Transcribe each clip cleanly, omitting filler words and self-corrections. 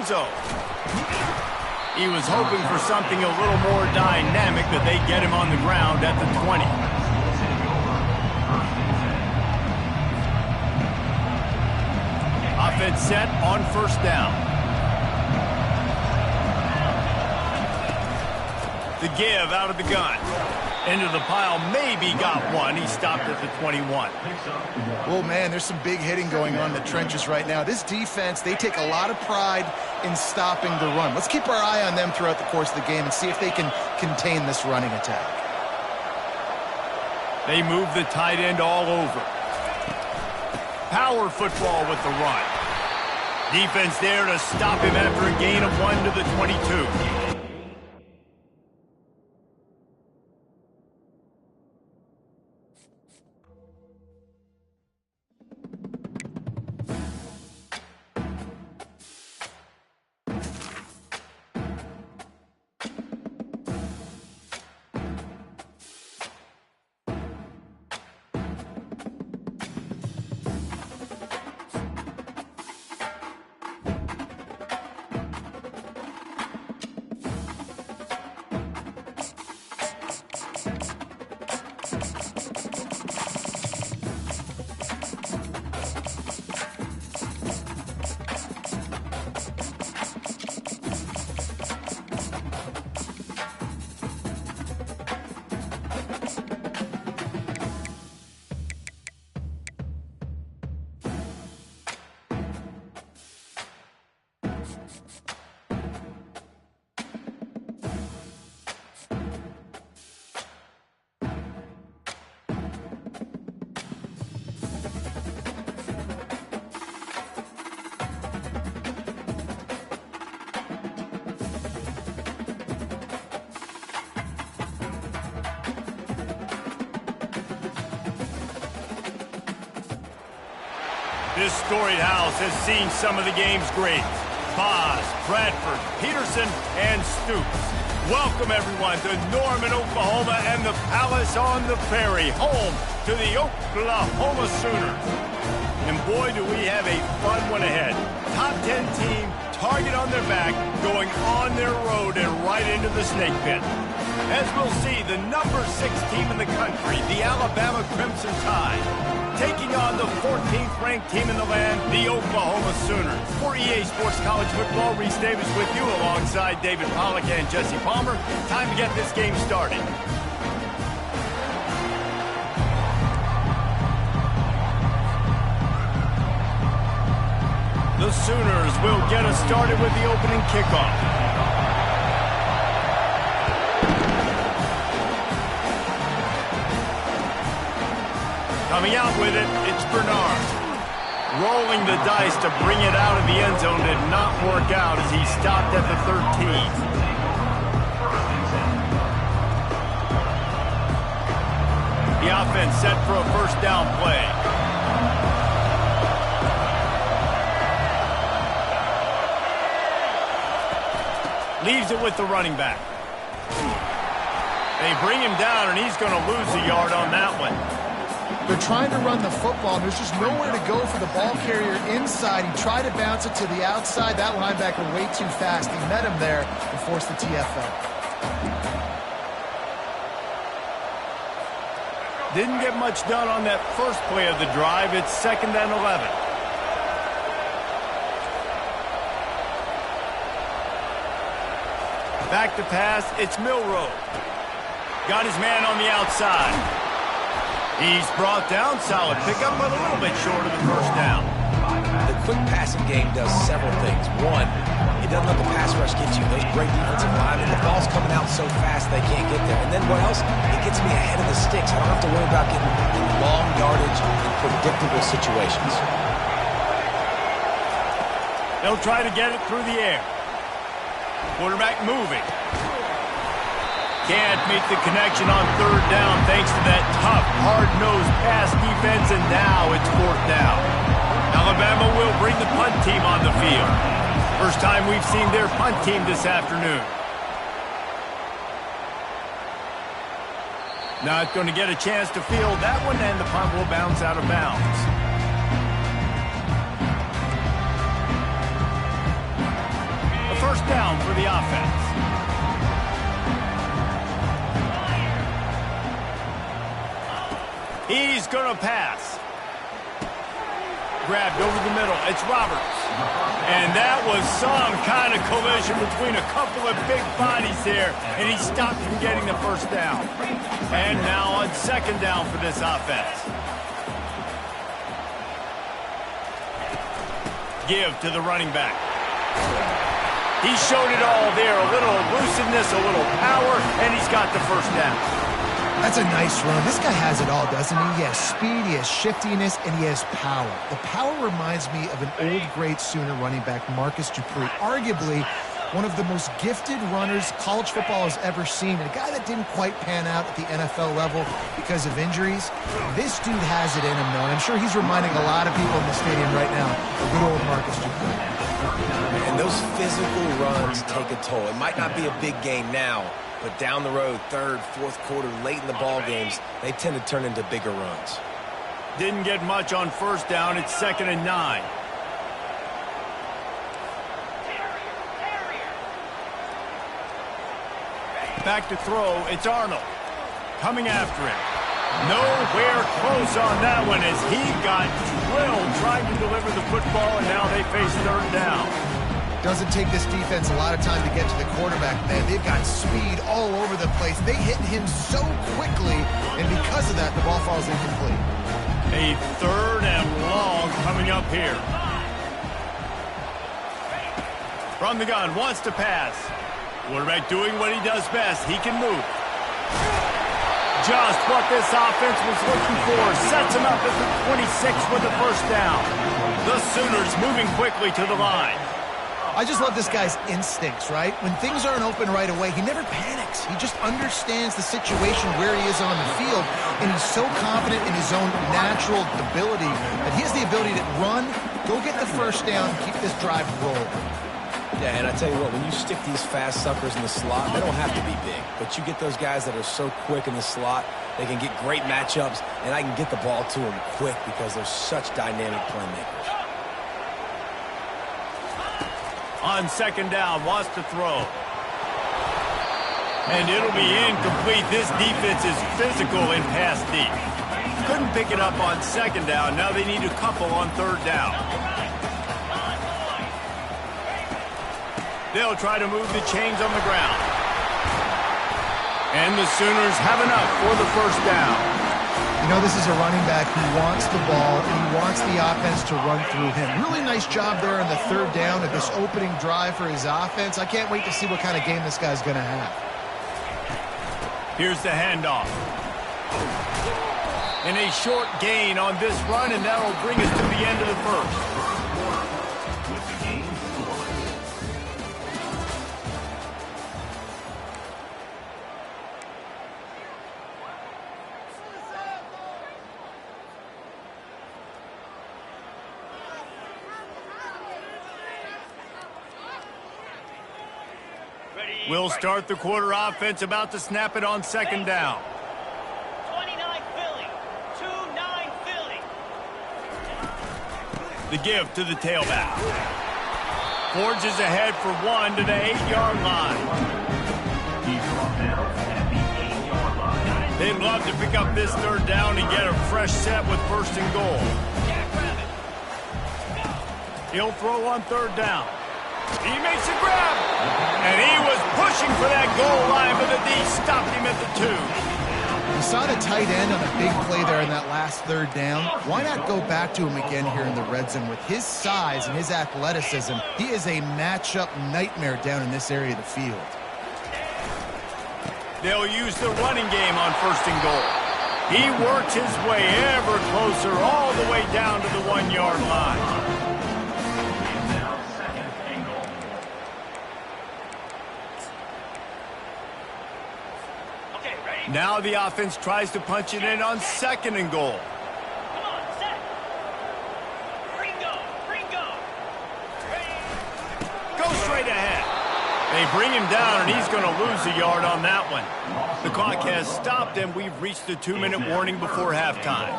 end zone. He was hoping for something a little more dynamic, but they get him on the ground at the 20. Offense set on first down. The give out of the gun. Into the pile, maybe got one. He stopped at the 21. Oh, man, there's some big hitting going on in the trenches right now. This defense, they take a lot of pride in stopping the run. Let's keep our eye on them throughout the course of the game and see if they can contain this running attack. They move the tight end all over. Power football with the run. Defense there to stop him after a gain of 1 to the 22. This storied house has seen some of the game's greats. Boz, Bradford, Peterson, and Stoops. Welcome, everyone, to Norman, Oklahoma, and the Palace on the Prairie, home to the Oklahoma Sooners. And boy, do we have a fun one ahead. Top 10 team, target on their back, going on their road and right into the snake pit. As we'll see, the number 6 team in the country, the Alabama Crimson Tide, taking on the 14th ranked team in the land, the Oklahoma Sooners. For EA Sports College Football, Reese Davis with you alongside David Pollack and Jesse Palmer. Time to get this game started. The Sooners will get us started with the opening kickoff. Coming out with it, it's Bernard. Rolling the dice to bring it out of the end zone did not work out as he stopped at the 13. The offense set for a first down play. Leaves it with the running back. They bring him down, and he's going to lose a yard on that one. They're trying to run the football. There's just nowhere to go for the ball carrier inside. He tried to bounce it to the outside. That linebacker way too fast. He met him there and forced the TFL. Didn't get much done on that first play of the drive. It's 2nd and 11. Back to pass. It's Milroe. Got his man on the outside. He's brought down. Solid pickup, but a little bit short of the first down. The quick passing game does several things. One, it doesn't let the pass rush get you. Those great defensive linemen, the ball's coming out so fast they can't get there. And then what else? It gets me ahead of the sticks. I don't have to worry about getting long yardage in predictable situations. They'll try to get it through the air. Quarterback moving. Can't make the connection on 3rd down thanks to that tough, hard-nosed pass defense, and now it's 4th down. Alabama will bring the punt team on the field. First time we've seen their punt team this afternoon. Not going to get a chance to field that one, and the punt will bounce out of bounds. 2 first down for the offense. He's going to pass. Grabbed over the middle. It's Roberts. And that was some kind of collision between a couple of big bodies there, and he stopped from getting the first down. And now on second down for this offense. Give to the running back. He showed it all there. A little elusiveness, a little power, and he's got the first down. That's a nice run. This guy has it all, doesn't he? He has speed, he has shiftiness, and he has power. The power reminds me of an old, great Sooner running back, Marcus Dupree. Arguably one of the most gifted runners college football has ever seen. And a guy that didn't quite pan out at the NFL level because of injuries. This dude has it in him, though. And I'm sure he's reminding a lot of people in the stadium right now of good old Marcus Dupree. And those physical runs take a toll. It might not be a big game now, but down the road, third, fourth quarter, late in the ball games, they tend to turn into bigger runs. Didn't get much on first down. It's 2nd and 9. Back to throw. It's Arnold. Coming after him. Nowhere close on that one as he got drilled trying to deliver the football, and now they face third down. Doesn't take this defense a lot of time to get to the quarterback, man. They've got speed all over the place. They hit him so quickly, and because of that, the ball falls incomplete. A third and long coming up here. From the gun, wants to pass. Quarterback doing what he does best. He can move. Just what this offense was looking for. Sets him up at the 26 with the first down. The Sooners moving quickly to the line. I just love this guy's instincts, right? When things aren't open right away, he never panics. He just understands the situation where he is on the field, and he's so confident in his own natural ability that he has the ability to run, go get the first down, and keep this drive rolling. Yeah, and I tell you what, when you stick these fast suckers in the slot, they don't have to be big. But you get those guys that are so quick in the slot, they can get great matchups, and I can get the ball to them quick because they're such dynamic playmakers. On second down, wants to throw. And it'll be incomplete. This defense is physical in pass deep. Couldn't pick it up on second down. Now they need a couple on third down. They'll try to move the chains on the ground. And the Sooners have enough for the first down. You know, this is a running back who wants the ball, and he wants the offense to run through him. Really nice job there on the third down of this opening drive for his offense. I can't wait to see what kind of game this guy's going to have. Here's the handoff. And a short gain on this run, and that'll bring us to the end of the first. We'll start the quarter offense, about to snap it on second down. 29 Philly, 2-9 Philly. The give to the tailback. Forges ahead for one to the 8-yard line. They'd love to pick up this third down and get a fresh set with first and goal. He'll throw on third down. He makes a grab, and he was pushing for that goal line, but the D stopped him at the 2. You saw the tight end on a big play there in that last third down. Why not go back to him again here in the red zone? With his size and his athleticism, he is a matchup nightmare down in this area of the field. They'll use the running game on first and goal. He works his way ever closer all the way down to the 1-yard line. Now the offense tries to punch it in on second and goal. Come on, set. Ringo. Go straight ahead. They bring him down, and he's going to lose a yard on that one. The clock has stopped, and we've reached the 2-minute warning before halftime.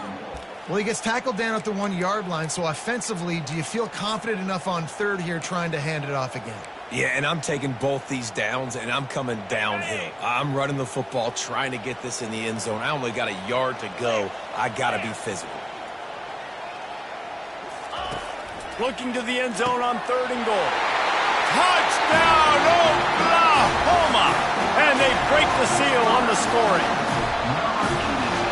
Well, he gets tackled down at the 1-yard line, so offensively, do you feel confident enough on third here trying to hand it off again? Yeah, and I'm taking both these downs, and I'm coming downhill. I'm running the football, trying to get this in the end zone. I only got a yard to go. I got to be physical. Looking to the end zone on 3rd and goal. Touchdown, Oklahoma! And they break the seal on the scoring.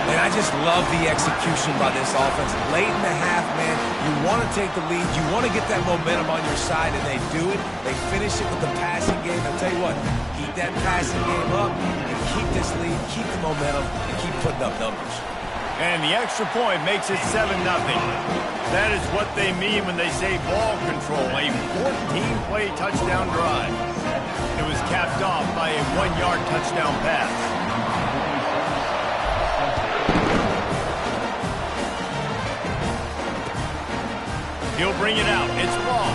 And I just love the execution by this offense. Late in the half, man, you want to take the lead. You want to get that momentum on your side, and they do it. They finish it with the passing game. I'll tell you what, keep that passing game up and keep this lead, keep the momentum, and keep putting up numbers. And the extra point makes it 7-0. That is what they mean when they say ball control, a 14-play touchdown drive. It was capped off by a 1-yard touchdown pass. He'll bring it out. It's ball.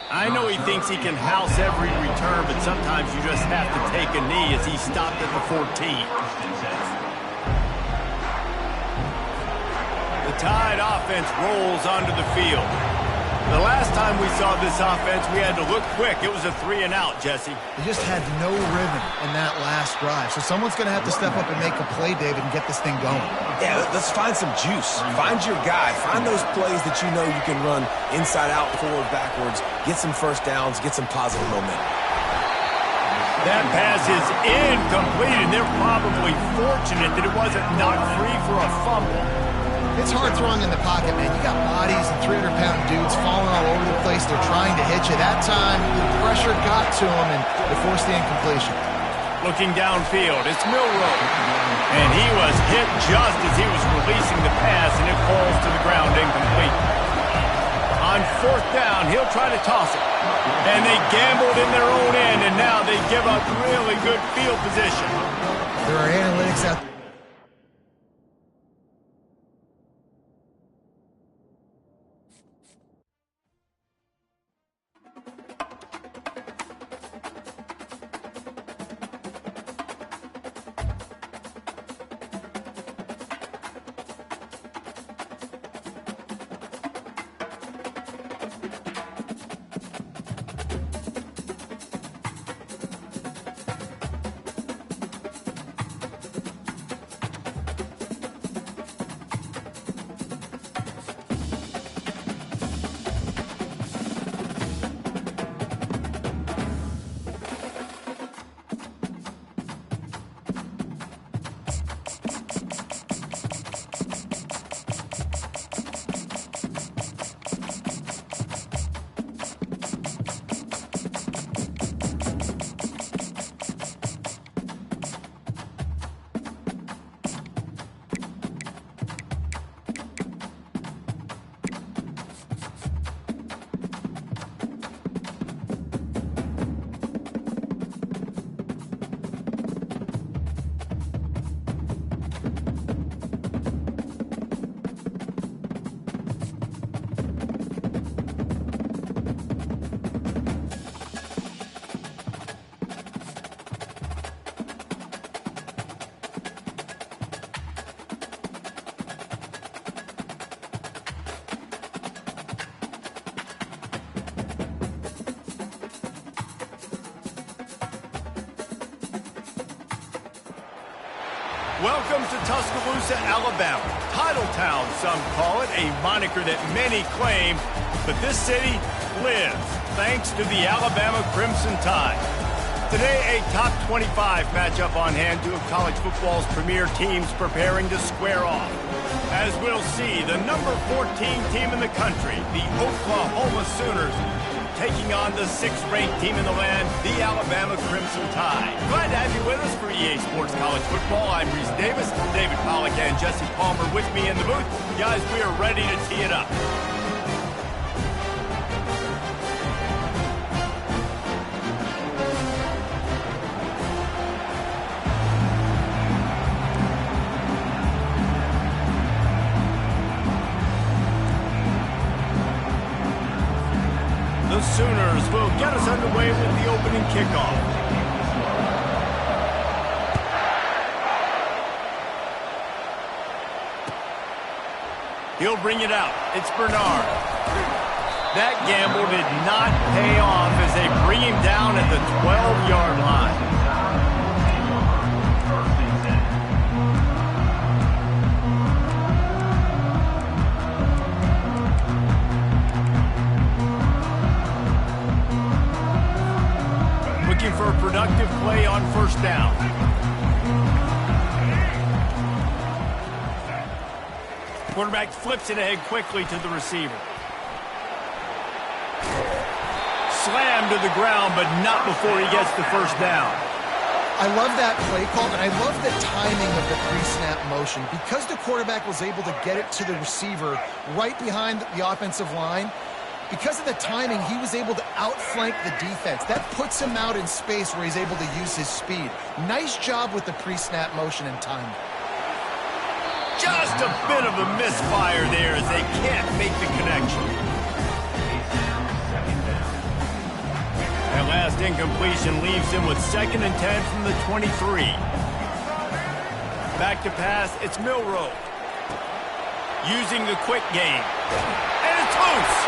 I know he thinks he can house every return, but sometimes you just have to take a knee as he stopped at the 14. The Tide offense rolls onto the field. The last time we saw this offense, we had to look quick. It was a 3-and-out, Jesse. They just had no rhythm in that last drive. So someone's going to have to step up and make a play, David, and get this thing going. Yeah, let's find some juice. Find your guy. Find those plays that you know you can run inside out, forward, backwards. Get some first downs. Get some positive momentum. That pass is incomplete, and they're probably fortunate that it wasn't knocked free for a fumble. It's hard throwing in the pocket, man. You got bodies and 300-pound dudes falling all over the place. They're trying to hit you. That time, the pressure got to them, and they forced the incompletion. Looking downfield, it's Milroe. And he was hit just as he was releasing the pass, and it falls to the ground incomplete. On 4th down, he'll try to toss it. And they gambled in their own end, and now they give up really good field position. There are analytics out there. Welcome to Tuscaloosa, Alabama. Titletown, some call it, a moniker that many claim, but this city lives thanks to the Alabama Crimson Tide. Today, a top 25 matchup on hand, two of college football's premier teams preparing to square off. As we'll see, the number 14 team in the country, the Oklahoma Sooners, taking on the 6th-ranked team in the land, the Alabama Crimson Tide. Glad to have you with us for EA Sports College Football. I'm Reese Davis, David Pollack and Jesse Palmer with me in the booth. Guys, we are ready to tee it up. The Sooners will get us underway with the opening kickoff. He'll bring it out. It's Bernard. That gamble did not pay off as they bring him down at the 12-yard line. Looking for a productive play on first down. Quarterback flips it ahead quickly to the receiver. Slammed to the ground, but not before he gets the first down. I love that play call, and I love the timing of the pre-snap motion. Because the quarterback was able to get it to the receiver right behind the offensive line, because of the timing, he was able to outflank the defense. That puts him out in space where he's able to use his speed. Nice job with the pre-snap motion and timing. Just a bit of a misfire there as they can't make the connection. That last incompletion leaves him with 2nd and 10 from the 23. Back to pass, it's Milroe. Using the quick game. And it's loose.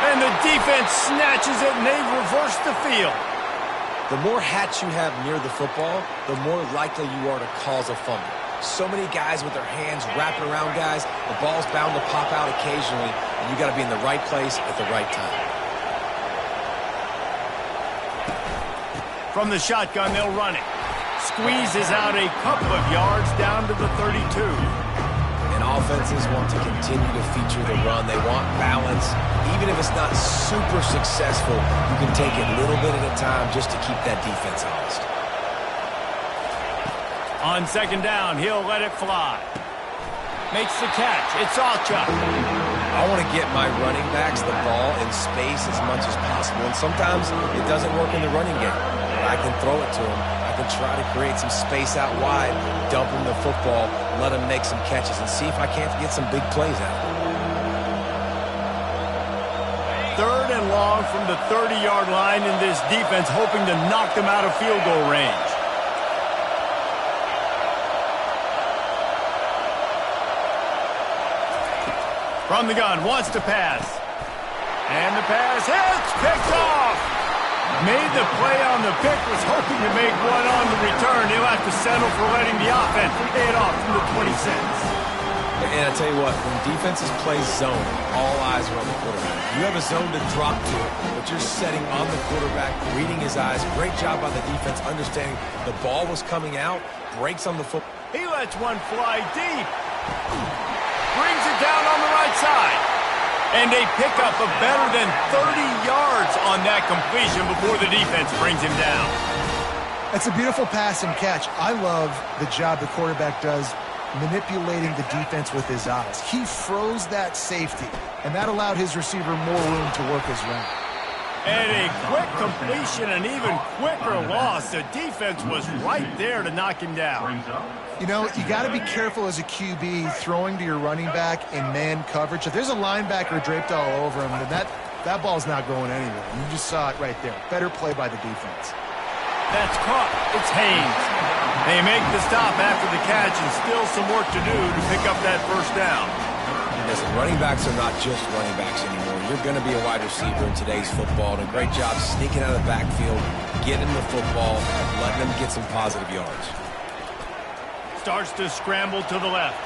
And the defense snatches it and they reverse the field. The more hats you have near the football, the more likely you are to cause a fumble. So many guys with their hands wrapping around guys, the ball's bound to pop out occasionally, and you got to be in the right place at the right time. From the shotgun, they'll run it. Squeezes out a couple of yards down to the 32. And offenses want to continue to feature the run. They want balance. Even if it's not super successful, you can take it little bit at a time just to keep that defense honest. On 2nd down, he'll let it fly. Makes the catch. It's Alchuk. I want to get my running backs the ball in space as much as possible. And sometimes it doesn't work in the running game. But I can throw it to them. I can try to create some space out wide, dump them the football, let them make some catches, and see if I can't get some big plays out of it. 3rd and long from the 30-yard line, in this defense hoping to knock them out of field goal range. From the gun, wants to pass. And the pass hits, picked off. Made the play on the pick, was hoping to make one on the return. He'll have to settle for letting the offense pay it off from the 26. And I tell you what, when defenses play zone, all eyes are on the quarterback. You have a zone to drop to, but you're setting on the quarterback, reading his eyes. Great job by the defense, understanding the ball was coming out, breaks on the foot. He lets one fly deep. Brings it down on the right side. And they pick up a better than 30 yards on that completion before the defense brings him down. That's a beautiful pass and catch. I love the job the quarterback does manipulating the defense with his eyes. He froze that safety, and that allowed his receiver more room to work his route. And a quick completion, an even quicker loss. The defense was right there to knock him down. You know, you got to be careful as a QB throwing to your running back in man coverage. If there's a linebacker draped all over him, then that ball's not going anywhere. You just saw it right there. Better play by the defense. That's caught. It's Haynes. They make the stop after the catch, and still some work to do to pick up that first down. Listen, running backs are not just running backs anymore. You're going to be a wide receiver in today's football. And a great job sneaking out of the backfield, getting the football, letting them get some positive yards. Starts to scramble to the left.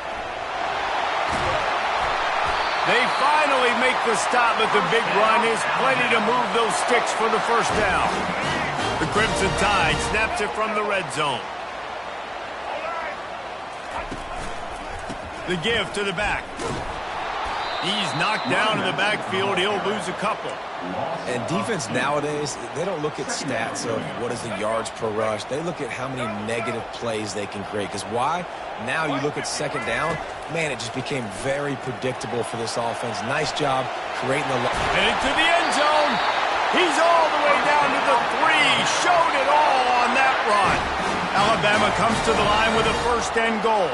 They finally make the stop, but the big run is plenty to move those sticks for the first down. The Crimson Tide snaps it from the red zone. The give to the back. He's knocked down in the backfield. He'll lose a couple. And defense nowadays, they don't look at stats of what is the yards per rush. They look at how many negative plays they can create. Because why? Now you look at 2nd down, man, it just became very predictable for this offense. Nice job creating the... Headed to the end zone. He's all the way down to the 3. Showed it all on that run. Alabama comes to the line with a 1st and goal.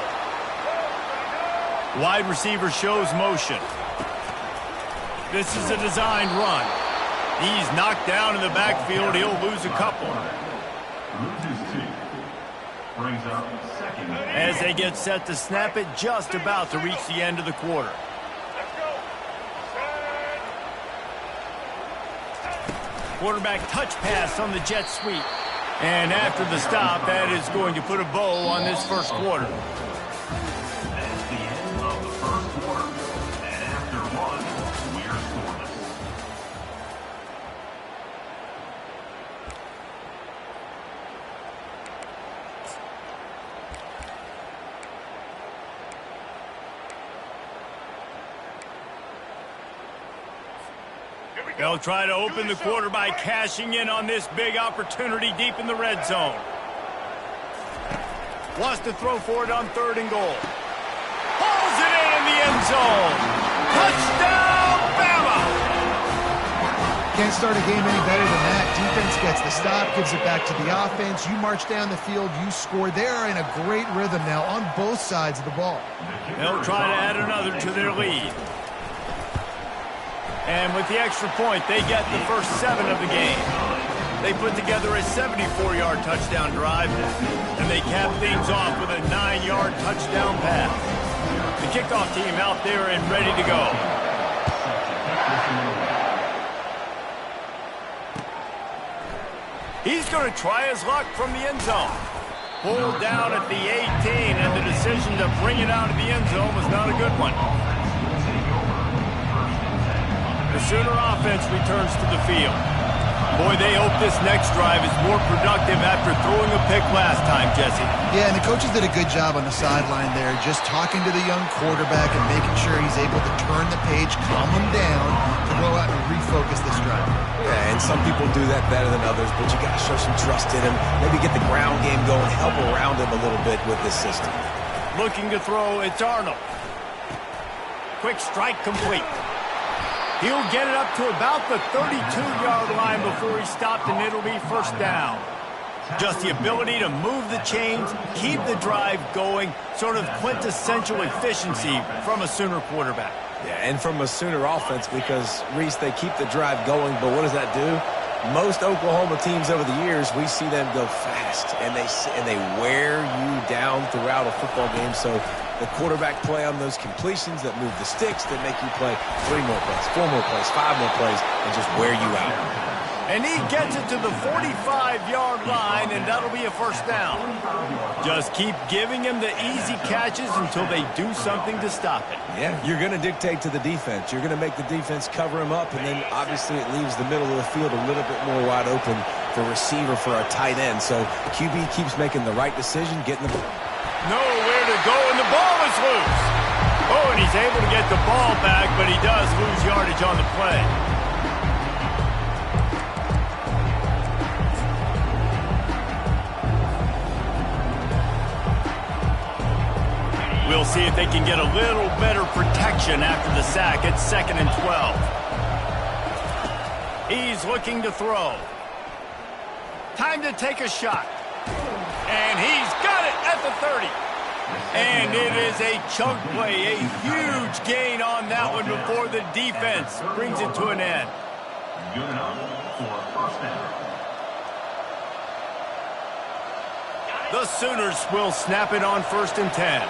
Wide receiver shows motion. This is a designed run. He's knocked down in the backfield. He'll lose a couple. As they get set to snap it, just about to reach the end of the quarter. Quarterback touch pass on the jet sweep. And after the stop, that is going to put a bow on this first quarter. That's the end of the first quarter. And after one, we're scoreless. They'll try to open the quarter by cashing in on this big opportunity deep in the red zone. Wants to throw for it on 3rd and goal. Pulls it in the end zone. Touchdown, Bama! Can't start a game any better than that. Defense gets the stop, gives it back to the offense. You march down the field, you score. They're in a great rhythm now on both sides of the ball. They'll try to add another to their lead. And with the extra point, they get the first 7 of the game. They put together a 74-yard touchdown drive, and they cap things off with a 9-yard touchdown pass. The kickoff team out there and ready to go. He's going to try his luck from the end zone. Pulled down at the 18, and the decision to bring it out of the end zone was not a good one. The Sooner offense returns to the field. Boy, they hope this next drive is more productive after throwing a pick last time, Jesse. Yeah, and the coaches did a good job on the sideline there, just talking to the young quarterback and making sure he's able to turn the page, calm him down, to go out and refocus this drive. Yeah, and some people do that better than others, but you got to show some trust in him. Maybe get the ground game going, help around him a little bit with this system. Looking to throw, it's Arnold. Quick strike complete. He'll get it up to about the 32-yard line before he's stopped, and it'll be first down. Just the ability to move the chains, keep the drive going, sort of quintessential efficiency from a Sooner quarterback. Yeah, and from a Sooner offense, because, Reese, they keep the drive going, but what does that do? Most Oklahoma teams over the years, we see them go fast, and they wear you down throughout a football game. So the quarterback play on those completions that move the sticks, that make you play 3 more plays, 4 more plays, 5 more plays, and just wear you out. And he gets it to the 45-yard line, and that'll be a first down. Just keep giving him the easy catches until they do something to stop it. Yeah, you're going to dictate to the defense. You're going to make the defense cover him up, and then obviously it leaves the middle of the field a little bit more wide open for receiver, for a tight end. So QB keeps making the right decision, getting the nowhere to go, and the ball is loose. Oh, and he's able to get the ball back, but he does lose yardage on the play. We'll see if they can get a little better protection after the sack. It's 2nd and 12. He's looking to throw. Time to take a shot. And he's got it at the 30. And it is a chunk play, a huge gain on that one before the defense brings it to an end. Good enough for a first down. The Sooners will snap it on 1st and 10.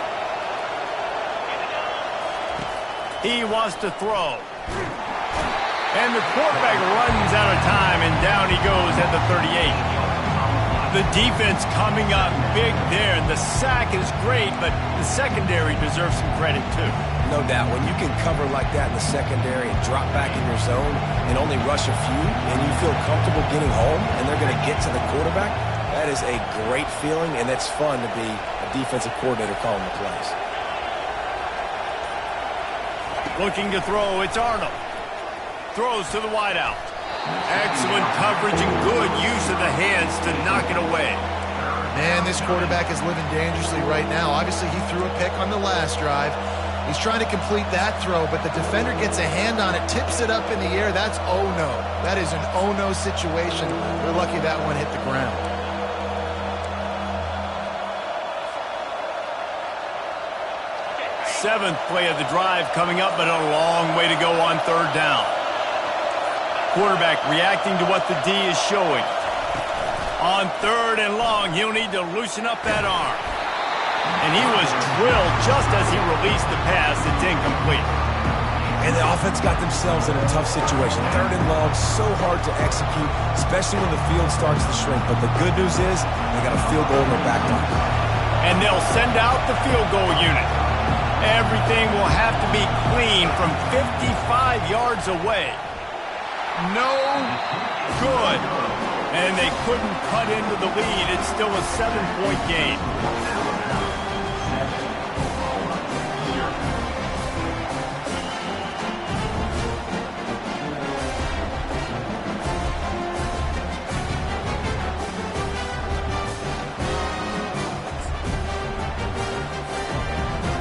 He wants to throw. And the quarterback runs out of time, and down he goes at the 38. The defense coming up big there. The sack is great, but the secondary deserves some credit too. No doubt. When you can cover like that in the secondary and drop back in your zone and only rush a few, and you feel comfortable getting home, and they're going to get to the quarterback, that is a great feeling, and it's fun to be a defensive coordinator calling the plays. Looking to throw, it's Arnold. Throws to the wideout. Excellent coverage and good use of the hands to knock it away. Man, this quarterback is living dangerously right now. Obviously, he threw a pick on the last drive. He's trying to complete that throw, but the defender gets a hand on it, tips it up in the air. That's oh-no. That is an oh-no situation. We're lucky that one hit the ground. Seventh play of the drive coming up, but a long way to go on 3rd down. Quarterback reacting to what the D is showing. On 3rd and long, he'll need to loosen up that arm. And he was drilled just as he released the pass. It's incomplete. And the offense got themselves in a tough situation. 3rd and long, so hard to execute, especially when the field starts to shrink. But the good news is they got a field goal in their back pocket. And they'll send out the field goal unit. Everything will have to be clean from 55 yards away. No good. And they couldn't cut into the lead. It's still a 7-point game.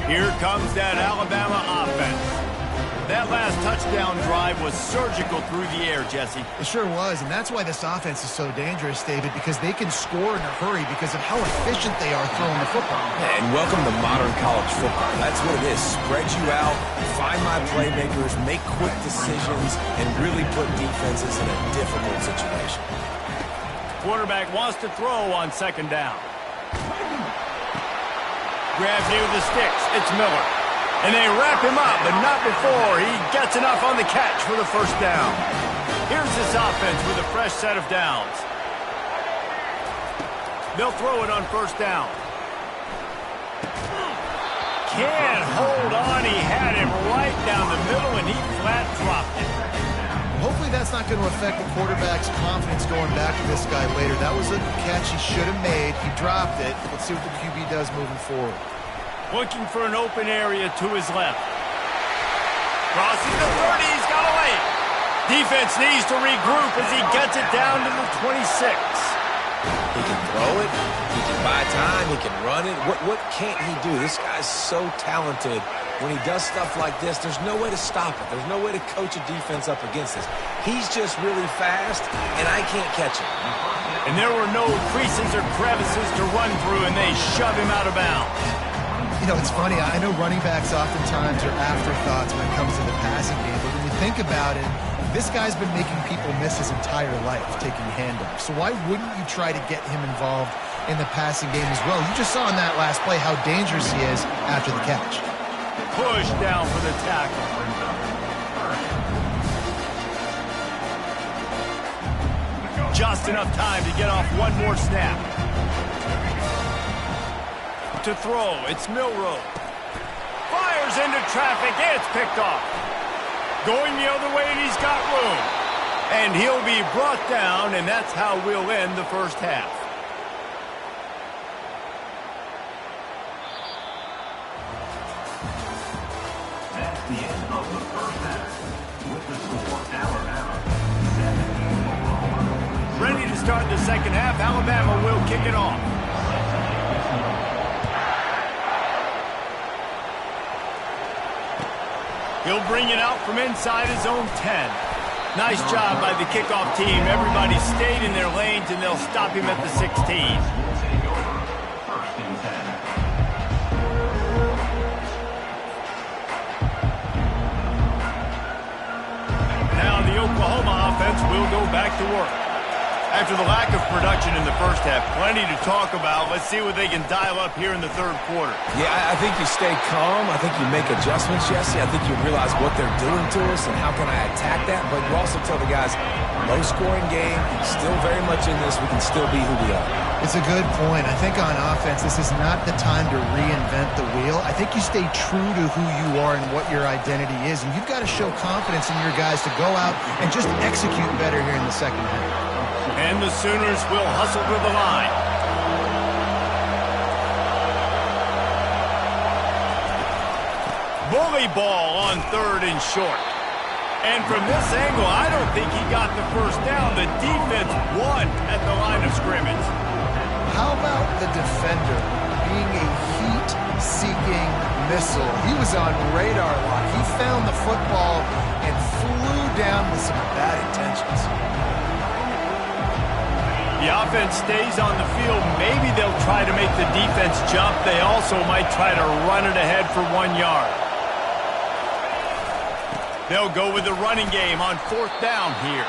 Here comes that Alabama offense. That last touchdown drive was surgical through the air, Jesse. It sure was, and that's why this offense is so dangerous, David, because they can score in a hurry because of how efficient they are throwing the football. Yeah, and welcome to modern college football. That's what it is. Spread you out, find my playmakers, make quick decisions, and really put defenses in a difficult situation. Quarterback wants to throw on 2nd down. Grabs near the sticks. It's Miller. And they wrap him up, but not before he gets enough on the catch for the 1st down. Here's this offense with a fresh set of downs. They'll throw it on 1st down. Can't hold on. He had him right down the middle, and he flat dropped it. Hopefully that's not going to affect the quarterback's confidence going back to this guy later. That was a catch he should have made. He dropped it. Let's see what the QB does moving forward. Looking for an open area to his left. Crossing the 30. He's got away. Defense needs to regroup as he gets it down to the 26. He can throw it. He can buy time. He can run it. What can't he do? This guy's so talented. When he does stuff like this, there's no way to stop it. There's no way to coach a defense up against this. He's just really fast, and I can't catch him. And there were no creases or crevices to run through, and they shove him out of bounds. You know, it's funny. I know running backs oftentimes are afterthoughts when it comes to the passing game, but when you think about it, this guy's been making people miss his entire life taking handoffs. So why wouldn't you try to get him involved in the passing game as well? You just saw in that last play how dangerous he is after the catch. Push down for the tackle. Just enough time to get off one more snap. To throw, it's Milroe. Fires into traffic, it's picked off. Going the other way, and he's got room. And he'll be brought down, and that's how we'll end the 1st half. That's the end of the 1st half. With the score, Alabama 17. Ready to start the 2nd half. Alabama will kick it off. He'll bring it out from inside his own 10. Nice job by the kickoff team. Everybody stayed in their lanes, and they'll stop him at the 16. Will take over 1st and 10. Now the Oklahoma offense will go back to work. After the lack of production in the 1st half, plenty to talk about. Let's see what they can dial up here in the 3rd quarter. Yeah, I think you stay calm. I think you make adjustments, Jesse. I think you realize what they're doing to us and how can I attack that. But you also tell the guys, low-scoring game, still very much in this. We can still be who we are. It's a good point. I think on offense, this is not the time to reinvent the wheel. I think you stay true to who you are and what your identity is. And you've got to show confidence in your guys to go out and just execute better here in the 2nd half. And the Sooners will hustle to the line. Bully ball on 3rd and short. And from this angle, I don't think he got the 1st down. The defense won at the line of scrimmage. How about the defender being a heat-seeking missile? He was on radar lock. He found the football and flew down with some bad intentions. The offense stays on the field. Maybe they'll try to make the defense jump. They also might try to run it ahead for 1 yard. They'll go with the running game on 4th down here.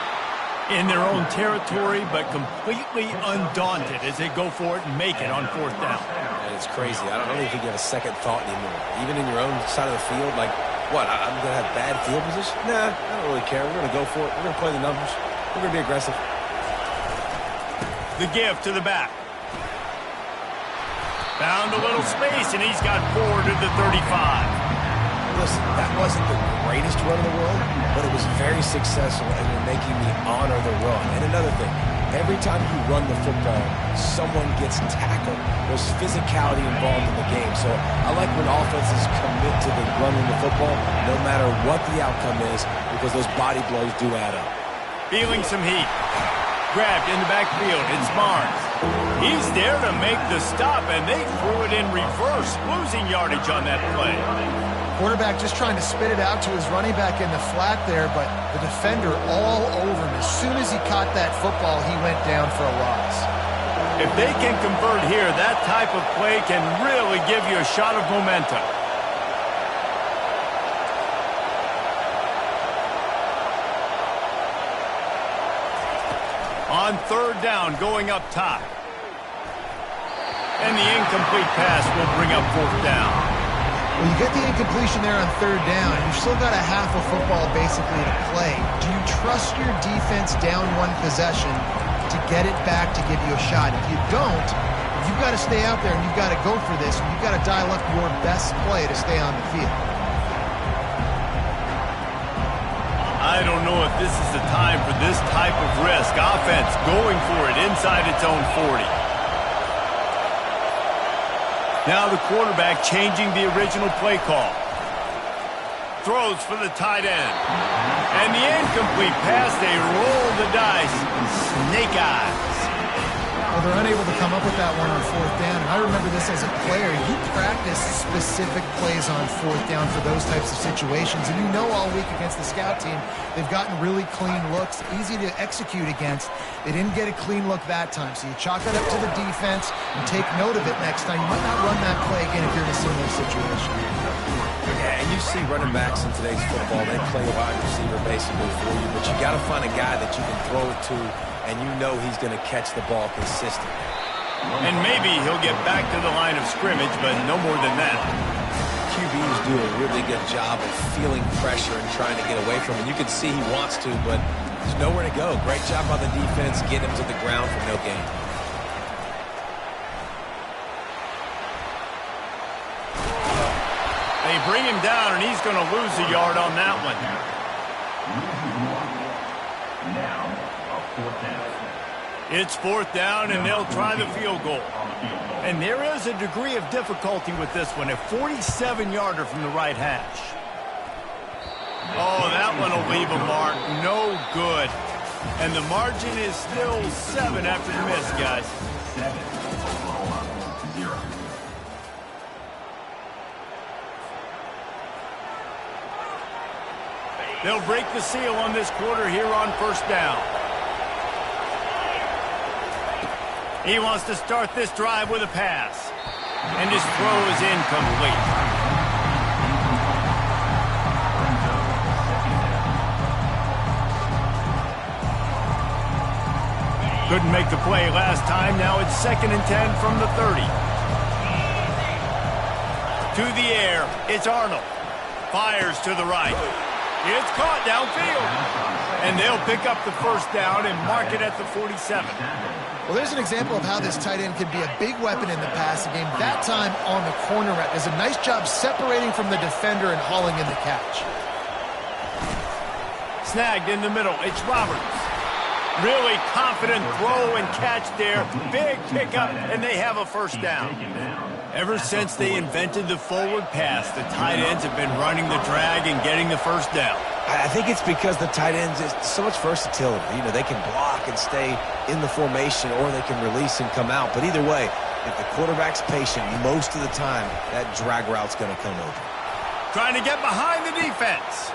In their own territory, but completely undaunted as they go for it and make it on 4th down. And it's crazy. I don't think you have a second thought anymore. Even in your own side of the field, like What, I'm going to have bad field position? Nah, I don't really care. We're going to go for it. We're going to play the numbers. We're going to be aggressive. The give to the back. Found a little space, and he's got forward to the 35. Listen, that wasn't the greatest run in the world, but it was very successful, and you're making me honor the run. And another thing, every time you run the football, someone gets tackled. There's physicality involved in the game. So I like when offenses commit to the running the football, no matter what the outcome is, because those body blows do add up. Feeling some heat. Grabbed in the backfield. It's Barnes. He's there to make the stop, and they threw it in reverse, losing yardage on that play. Quarterback just trying to spit it out to his running back in the flat there, but the defender all over him. As soon as he caught that football, he went down for a loss. If they can convert here, that type of play can really give you a shot of momentum. On third down, going up top. And the incomplete pass will bring up fourth down. Well, you get the incompletion there on third down, and you've still got a half a football basically to play. Do you trust your defense down one possession to get it back to give you a shot? If you don't, you've got to stay out there and you've got to go for this, and you've got to dial up your best play to stay on the field. I don't know if this is the time for this type of risk. Offense going for it inside its own 40. Now the quarterback changing the original play call. Throws for the tight end. And the incomplete pass, they roll the dice. Snake eyes. Well, they're unable to come up with that one on fourth down. And I remember this as a player. You practice specific plays on fourth down for those types of situations. And you know all week against the scout team, they've gotten really clean looks, easy to execute against. They didn't get a clean look that time. So you chalk it up to the defense and take note of it next time. You might not run that play again if you're in a similar situation. Yeah, and you see running backs in today's football, they play a wide receiver basically for you, but you got to find a guy that you can throw it to, and you know he's going to catch the ball consistently. And maybe he'll get back to the line of scrimmage, but no more than that. QBs do a really good job of feeling pressure and trying to get away from him. You can see he wants to, but there's nowhere to go. Great job by the defense, get him to the ground for no gain. They bring him down, and he's going to lose a yard on that one. Now, a fourth down. It's fourth down, and they'll try the field goal. And there is a degree of difficulty with this one, a 47-yarder from the right hash. Oh, that one will leave a mark. No good. And the margin is still 7 after the miss, guys. 7, Oklahoma, 0. They'll break the seal on this quarter here on first down. He wants to start this drive with a pass. And his throw is incomplete. Couldn't make the play last time. Now it's 2nd and 10 from the 30. To the air. It's Arnold. Fires to the right. It's caught downfield. And they'll pick up the first down and mark it at the 47. Well, there's an example of how this tight end could be a big weapon in the passing game. That time on the corner route. Does a nice job separating from the defender and hauling in the catch. Snagged in the middle. It's Roberts. Really confident throw and catch there. Big pickup, and they have a first down. Ever since they invented the forward pass, the tight ends have been running the drag and getting the first down. I think it's because the tight ends is so much versatility. You know, they can block and stay in the formation, or they can release and come out. But either way, if the quarterback's patient, most of the time, that drag route's going to come over. Trying to get behind the defense.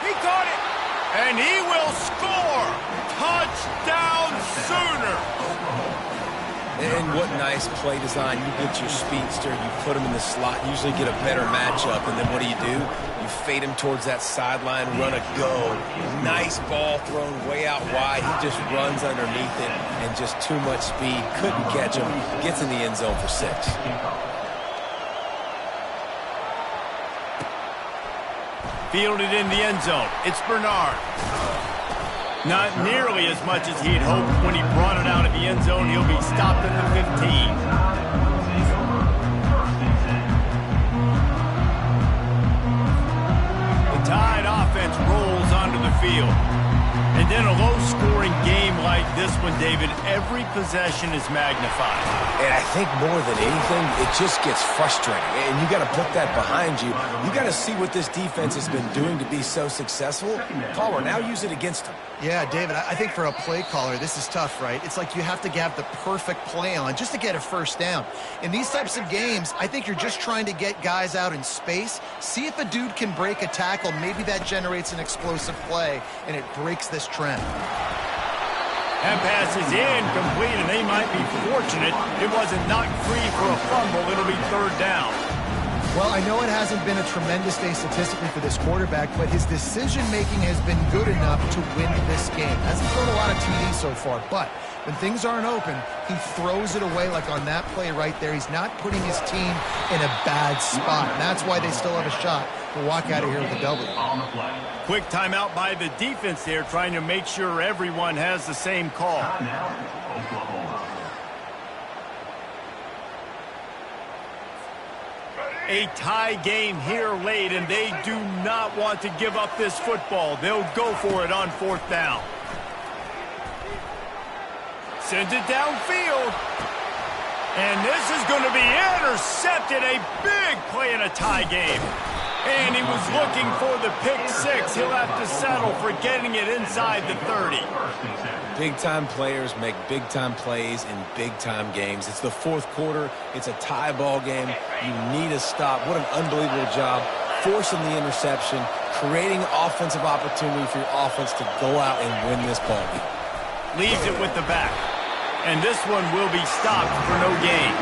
He caught it, and he will score. Touchdown Sooner. And what nice play design. You get your speedster, you put him in the slot, usually get a better matchup, and then what do? You fade him towards that sideline, run a go. Nice ball thrown way out wide. He just runs underneath it, and just too much speed. Couldn't catch him. Gets in the end zone for 6. Fielded in the end zone. It's Bernard. Not nearly as much as he'd hoped when he brought it out of the end zone. He'll be stopped at the 15. The Tide offense rolls onto the field. And in a low-scoring game like this one, David, every possession is magnified. And I think more than anything, it just gets frustrating. And you got to put that behind you. You got to see what this defense has been doing to be so successful. Palmer, now use it against them. Yeah, David, I think for a play caller, this is tough, right? It's like you have to have the perfect play on just to get a first down. In these types of games, I think you're just trying to get guys out in space, see if a dude can break a tackle. Maybe that generates an explosive play, and it breaks this trend. That pass is incomplete, and they might be fortunate it wasn't knocked free for a fumble. It'll be third down. Well, I know it hasn't been a tremendous day statistically for this quarterback, but his decision-making has been good enough to win this game. Hasn't thrown a lot of TDs so far, but when things aren't open, he throws it away like on that play right there. He's not putting his team in a bad spot, and that's why they still have a shot to walk out of here with a W. Quick timeout by the defense there, trying to make sure everyone has the same call. A tie game here late, and they do not want to give up this football. They'll go for it on fourth down. Sends it downfield. And this is going to be intercepted. A big play in a tie game. And he was looking for the pick six. He'll have to settle for getting it inside the 30. Big-time players make big-time plays in big-time games. It's the fourth quarter. It's a tie ball game. You need a stop. What an unbelievable job forcing the interception, creating offensive opportunity for your offense to go out and win this ball game. Leaves it with the back. And this one will be stopped for no gain.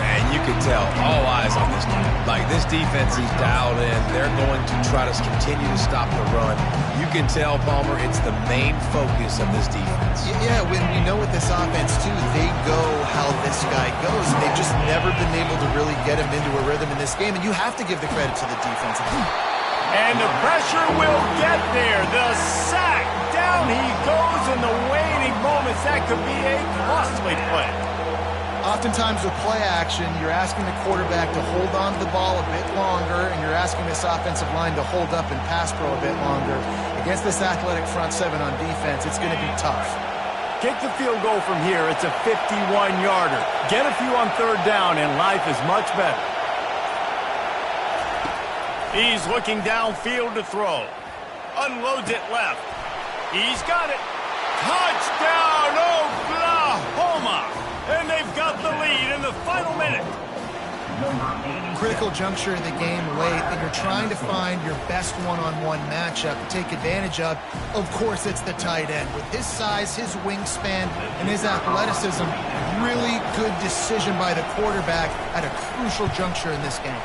And you can tell all eyes on this team. Like, this defense is dialed in. They're going to try to continue to stop the run. You can tell, Palmer, it's the main focus of this defense. Yeah, when we know with this offense, too, they go how this guy goes. And they've just never been able to really get him into a rhythm in this game. And you have to give the credit to the defense. And the pressure will get there. The sack. Down he goes in the waning moments. That could be a costly play. Oftentimes with play action, you're asking the quarterback to hold on to the ball a bit longer, and you're asking this offensive line to hold up and pass pro a bit longer. Against this athletic front seven on defense, it's going to be tough. Kick the field goal from here. It's a 51-yarder. Get a few on third down, and life is much better. He's looking downfield to throw. Unloads it left. He's got it. Touchdown, Oklahoma! And they've got the lead in the final minute. Critical juncture of the game late, and you're trying to find your best one-on-one matchup to take advantage of. Of course, it's the tight end. With his size, his wingspan, and his athleticism, really good decision by the quarterback at a crucial juncture in this game.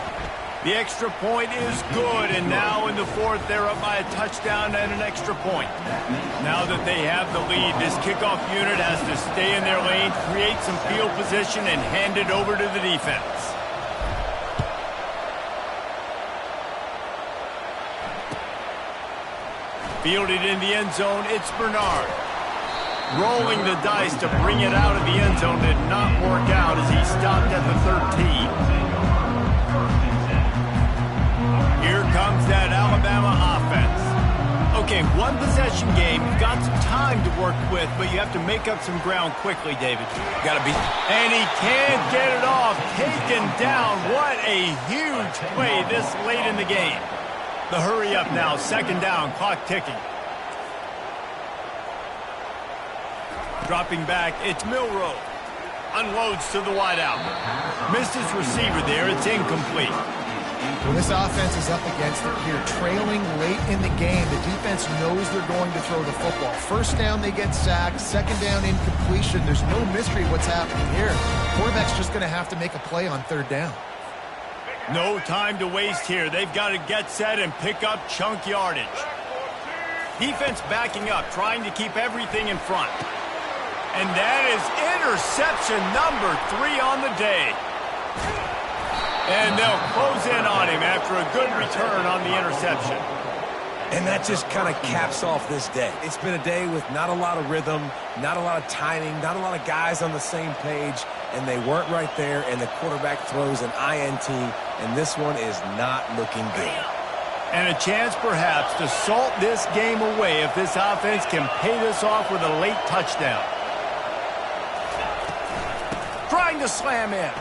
The extra point is good, and now in the fourth, they're up by a touchdown and an extra point. Now that they have the lead, this kickoff unit has to stay in their lane, create some field position, and hand it over to the defense. Fielded in the end zone, it's Bernard. Rolling the dice to bring it out of the end zone did not work out as he stopped at the 13. Here comes that Alabama offense. Okay, one possession game. You've got some time to work with, but you have to make up some ground quickly, David. Got to be. And he can't get it off. Taken down. What a huge play this late in the game. The hurry up now. Second down. Clock ticking. Dropping back. It's Milroe. Unloads to the wideout. Missed his receiver there. It's incomplete. When this offense is up against it here, trailing late in the game, the defense knows they're going to throw the football. First down, they get sacked. Second down, incompletion. There's no mystery what's happening here. Quarterback's just going to have to make a play on third down. No time to waste here. They've got to get set and pick up chunk yardage. Defense backing up, trying to keep everything in front. And that is interception number 3 on the day. And they'll close in on him after a good return on the interception. And that just kind of caps off this day. It's been a day with not a lot of rhythm, not a lot of timing, not a lot of guys on the same page, and they weren't right there, and the quarterback throws an INT, and this one is not looking good. And a chance perhaps to salt this game away if this offense can pay this off with a late touchdown. Trying to slam in.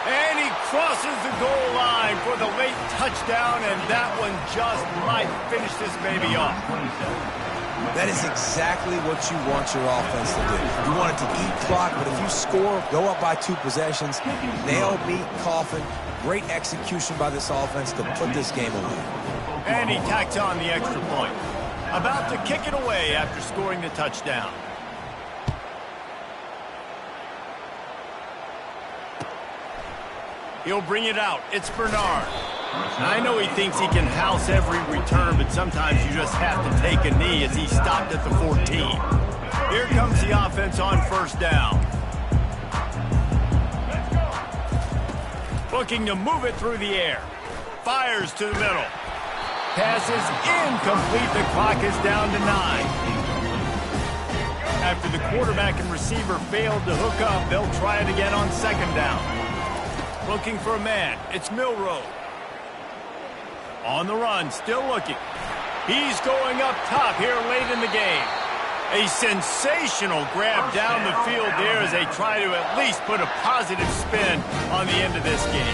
And he crosses the goal line for the late touchdown, and that one just might finish this baby off. That is exactly what you want your offense to do. You want it to eat clock, but if you score, go up by 2 possessions, nail, beat, coffin, great execution by this offense to put this game away. And he tacks on the extra point. About to kick it away after scoring the touchdown. He'll bring it out. It's Bernard. I know he thinks he can house every return, but sometimes you just have to take a knee as he stopped at the 14. Here comes the offense on first down. Looking to move it through the air. Fires to the middle. Pass is incomplete. The clock is down to 9. After the quarterback and receiver failed to hook up, they'll try it again on second down. Looking for a man. It's Milroe. On the run, still looking. He's going up top here late in the game. A sensational grab down the field there as they try to at least put a positive spin on the end of this game.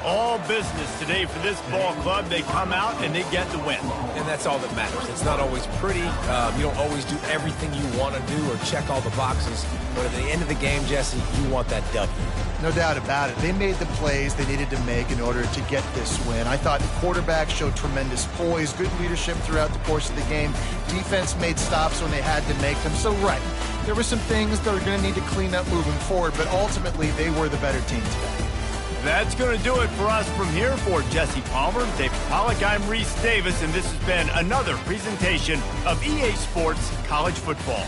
All business today for this ball club. They come out and they get the win. And that's all that matters. It's not always pretty. You don't always do everything you want to do or check all the boxes. But at the end of the game, Jesse, you want that W. No doubt about it. They made the plays they needed to make in order to get this win. I thought the quarterback showed tremendous poise, good leadership throughout the course of the game. Defense made stops when they had to make them. So, right, there were some things that are going to need to clean up moving forward, but ultimately they were the better team today. That's going to do it for us from here. For Jesse Palmer, David Pollack, I'm Reese Davis, and this has been another presentation of EA Sports College Football.